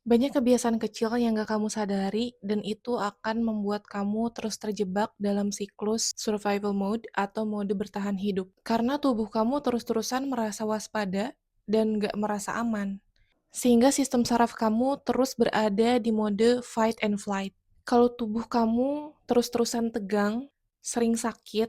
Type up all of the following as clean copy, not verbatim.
Banyak kebiasaan kecil yang gak kamu sadari dan itu akan membuat kamu terus terjebak dalam siklus survival mode atau mode bertahan hidup. Karena tubuh kamu terus-terusan merasa waspada dan gak merasa aman. Sehingga sistem saraf kamu terus berada di mode fight and flight. Kalau tubuh kamu terus-terusan tegang, sering sakit,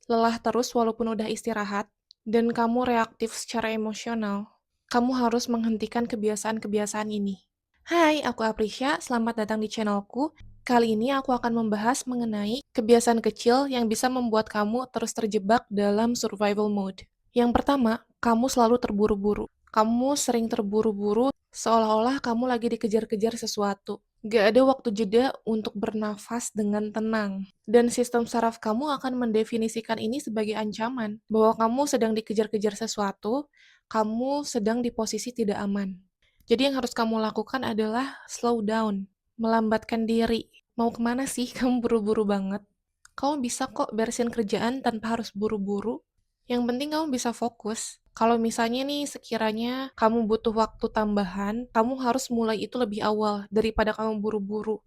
lelah terus walaupun udah istirahat, dan kamu reaktif secara emosional, kamu harus menghentikan kebiasaan-kebiasaan ini. Hai, aku Aprisya, selamat datang di channelku. Kali ini aku akan membahas mengenai kebiasaan kecil yang bisa membuat kamu terus terjebak dalam survival mode. Yang pertama, kamu selalu terburu-buru. Kamu sering terburu-buru seolah-olah kamu lagi dikejar-kejar sesuatu. Gak ada waktu jeda untuk bernafas dengan tenang. Dan sistem saraf kamu akan mendefinisikan ini sebagai ancaman, bahwa kamu sedang dikejar-kejar sesuatu, kamu sedang di posisi tidak aman. Jadi yang harus kamu lakukan adalah slow down, melambatkan diri. Mau kemana sih? Kamu buru-buru banget. Kamu bisa kok beresin kerjaan tanpa harus buru-buru. Yang penting kamu bisa fokus. Kalau misalnya nih sekiranya kamu butuh waktu tambahan, kamu harus mulai itu lebih awal daripada kamu buru-buru.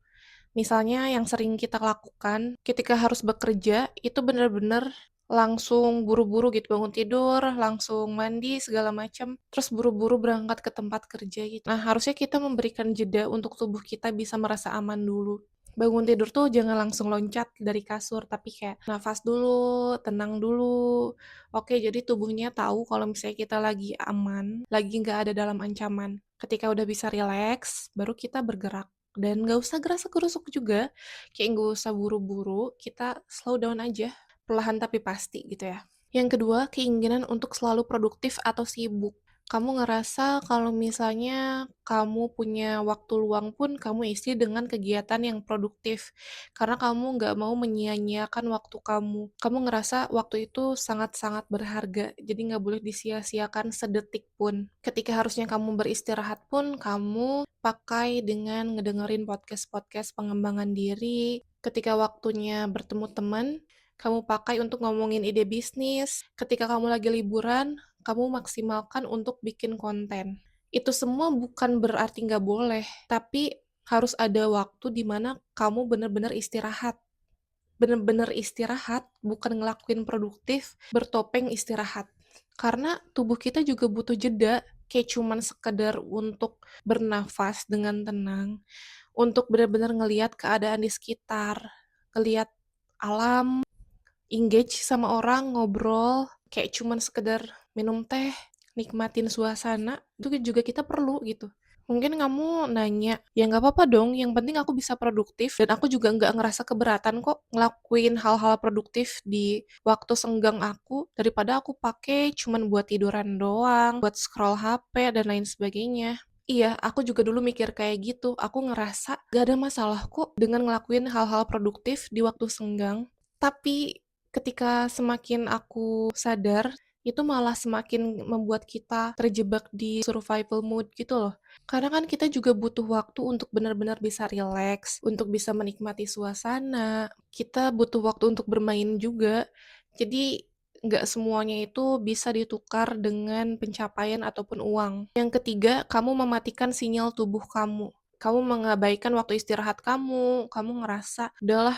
Misalnya yang sering kita lakukan ketika harus bekerja, itu benar-benar langsung buru-buru gitu, bangun tidur, langsung mandi segala macam, terus buru-buru berangkat ke tempat kerja gitu. Nah, harusnya kita memberikan jeda untuk tubuh kita bisa merasa aman dulu. Bangun tidur tuh jangan langsung loncat dari kasur, tapi kayak nafas dulu, tenang dulu. Oke, jadi tubuhnya tahu kalau misalnya kita lagi aman, lagi nggak ada dalam ancaman. Ketika udah bisa rileks, baru kita bergerak. Dan nggak usah gerasa-gerusuk juga, kayak nggak usah buru-buru, kita slow down aja, perlahan tapi pasti gitu ya. Yang kedua, keinginan untuk selalu produktif atau sibuk. Kamu ngerasa kalau misalnya kamu punya waktu luang pun kamu isi dengan kegiatan yang produktif, karena kamu nggak mau menyia-nyiakan waktu kamu. Kamu ngerasa waktu itu sangat-sangat berharga, jadi nggak boleh disia-siakan sedetik pun. Ketika harusnya kamu beristirahat pun, kamu pakai dengan ngedengerin podcast-podcast pengembangan diri. Ketika waktunya bertemu teman, kamu pakai untuk ngomongin ide bisnis. Ketika kamu lagi liburan, kamu maksimalkan untuk bikin konten. Itu semua bukan berarti nggak boleh, tapi harus ada waktu di mana kamu benar-benar istirahat. Benar-benar istirahat, bukan ngelakuin produktif, bertopeng istirahat. Karena tubuh kita juga butuh jeda, kayak cuman sekedar untuk bernafas dengan tenang, untuk benar-benar ngelihat keadaan di sekitar, ngelihat alam, engage sama orang, ngobrol, kayak cuman sekedar minum teh, nikmatin suasana, itu juga kita perlu gitu. Mungkin kamu nanya, ya nggak apa-apa dong, yang penting aku bisa produktif, dan aku juga nggak ngerasa keberatan kok ngelakuin hal-hal produktif di waktu senggang aku, daripada aku pakai cuman buat tiduran doang, buat scroll HP, dan lain sebagainya. Iya, aku juga dulu mikir kayak gitu, aku ngerasa gak ada masalah kok dengan ngelakuin hal-hal produktif di waktu senggang, tapi ketika semakin aku sadar, itu malah semakin membuat kita terjebak di survival mode gitu loh. Karena kan kita juga butuh waktu untuk benar-benar bisa rileks, untuk bisa menikmati suasana, kita butuh waktu untuk bermain juga. Jadi nggak semuanya itu bisa ditukar dengan pencapaian ataupun uang. Yang ketiga, kamu mematikan sinyal tubuh kamu. Kamu mengabaikan waktu istirahat kamu ngerasa, udahlah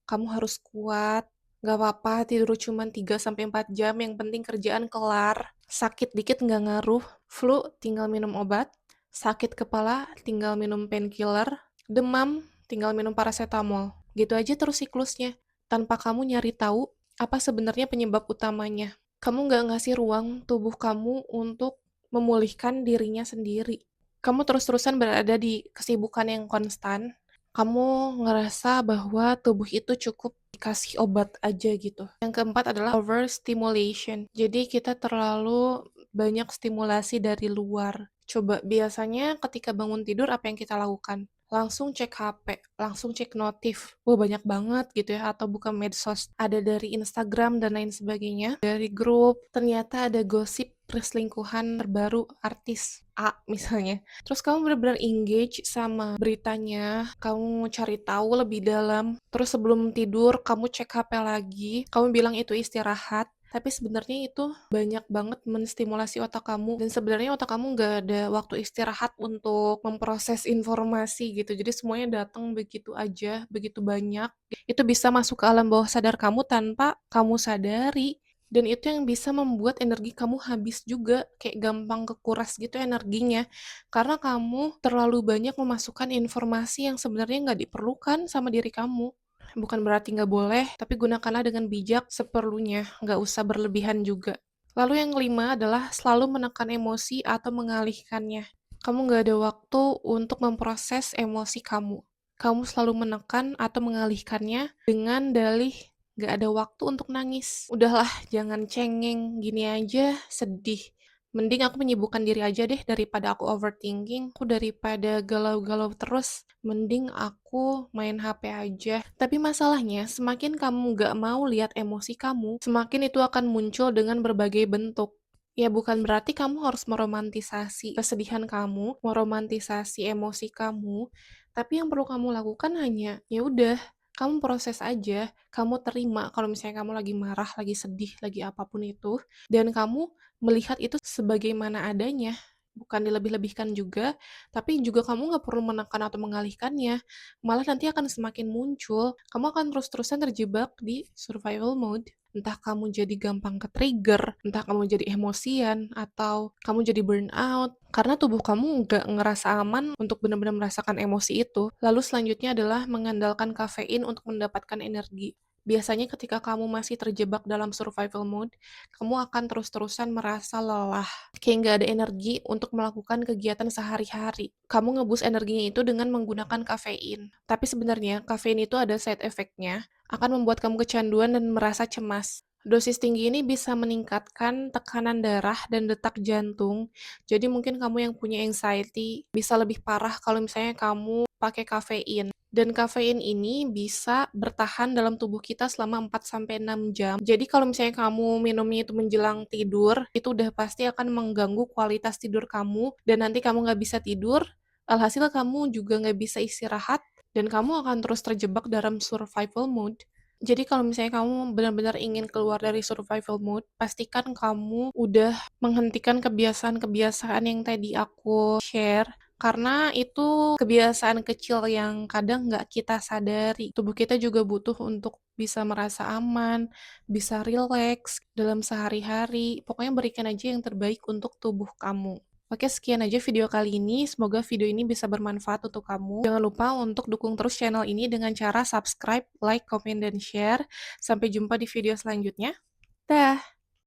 kamu harus kuat, gak apa-apa tidur cuma 3 sampai 4 jam, yang penting kerjaan kelar. Sakit dikit nggak ngaruh, flu tinggal minum obat, sakit kepala tinggal minum painkiller, demam tinggal minum paracetamol. Gitu aja terus siklusnya, tanpa kamu nyari tahu apa sebenarnya penyebab utamanya. Kamu nggak ngasih ruang tubuh kamu untuk memulihkan dirinya sendiri. Kamu terus-terusan berada di kesibukan yang konstan, kamu ngerasa bahwa tubuh itu cukup dikasih obat aja gitu. Yang keempat adalah overstimulation. Jadi kita terlalu banyak stimulasi dari luar. Coba biasanya ketika bangun tidur apa yang kita lakukan? Langsung cek HP, langsung cek notif. Wah, banyak banget gitu ya, atau buka medsos. Ada dari Instagram dan lain sebagainya. Dari grup, ternyata ada gosip perselingkuhan terbaru artis A misalnya. Terus kamu benar-benar engage sama beritanya, kamu cari tahu lebih dalam, terus sebelum tidur kamu cek HP lagi, kamu bilang itu istirahat, Tapi sebenarnya itu banyak banget menstimulasi otak kamu dan sebenarnya otak kamu nggak ada waktu istirahat untuk memproses informasi gitu. Jadi semuanya datang begitu aja, begitu banyak. Itu bisa masuk ke alam bawah sadar kamu tanpa kamu sadari. Dan itu yang bisa membuat energi kamu habis juga, kayak gampang kekuras gitu energinya. Karena kamu terlalu banyak memasukkan informasi yang sebenarnya nggak diperlukan sama diri kamu. Bukan berarti nggak boleh, tapi gunakanlah dengan bijak seperlunya, nggak usah berlebihan juga. Lalu yang kelima adalah selalu menekan emosi atau mengalihkannya. Kamu nggak ada waktu untuk memproses emosi kamu. Kamu selalu menekan atau mengalihkannya dengan dalih nggak ada waktu untuk nangis. Udahlah, jangan cengeng, gini aja sedih. Mending aku menyibukkan diri aja deh daripada aku overthinking, aku daripada galau-galau terus, mending aku main HP aja. Tapi masalahnya, semakin kamu nggak mau lihat emosi kamu, semakin itu akan muncul dengan berbagai bentuk. Ya bukan berarti kamu harus meromantisasi kesedihan kamu, meromantisasi emosi kamu, tapi yang perlu kamu lakukan hanya, ya udah, kamu proses aja, kamu terima kalau misalnya kamu lagi marah, lagi sedih, lagi apapun itu, dan kamu melihat itu sebagaimana adanya, bukan dilebih-lebihkan juga, tapi juga kamu nggak perlu menekan atau mengalihkannya, malah nanti akan semakin muncul, kamu akan terus-terusan terjebak di survival mode. Entah kamu jadi gampang ke-trigger, entah kamu jadi emosian, atau kamu jadi burnout, karena tubuh kamu nggak ngerasa aman untuk benar-benar merasakan emosi itu. Lalu selanjutnya adalah mengandalkan kafein untuk mendapatkan energi. Biasanya ketika kamu masih terjebak dalam survival mode, kamu akan terus-terusan merasa lelah, kayak nggak ada energi untuk melakukan kegiatan sehari-hari. Kamu ngebus energinya itu dengan menggunakan kafein. Tapi sebenarnya kafein itu ada side effect-nya, akan membuat kamu kecanduan dan merasa cemas. Dosis tinggi ini bisa meningkatkan tekanan darah dan detak jantung. Jadi mungkin kamu yang punya anxiety bisa lebih parah kalau misalnya kamu pakai kafein. Dan kafein ini bisa bertahan dalam tubuh kita selama 4 sampai 6 jam. Jadi kalau misalnya kamu minumnya itu menjelang tidur, itu udah pasti akan mengganggu kualitas tidur kamu, dan nanti kamu nggak bisa tidur, alhasil kamu juga nggak bisa istirahat, dan kamu akan terus terjebak dalam survival mode. Jadi kalau misalnya kamu benar-benar ingin keluar dari survival mode, pastikan kamu udah menghentikan kebiasaan-kebiasaan yang tadi aku share, karena itu kebiasaan kecil yang kadang nggak kita sadari. Tubuh kita juga butuh untuk bisa merasa aman, bisa rileks dalam sehari-hari. Pokoknya berikan aja yang terbaik untuk tubuh kamu. Oke, sekian aja video kali ini. Semoga video ini bisa bermanfaat untuk kamu. Jangan lupa untuk dukung terus channel ini dengan cara subscribe, like, komen, dan share. Sampai jumpa di video selanjutnya. Dah!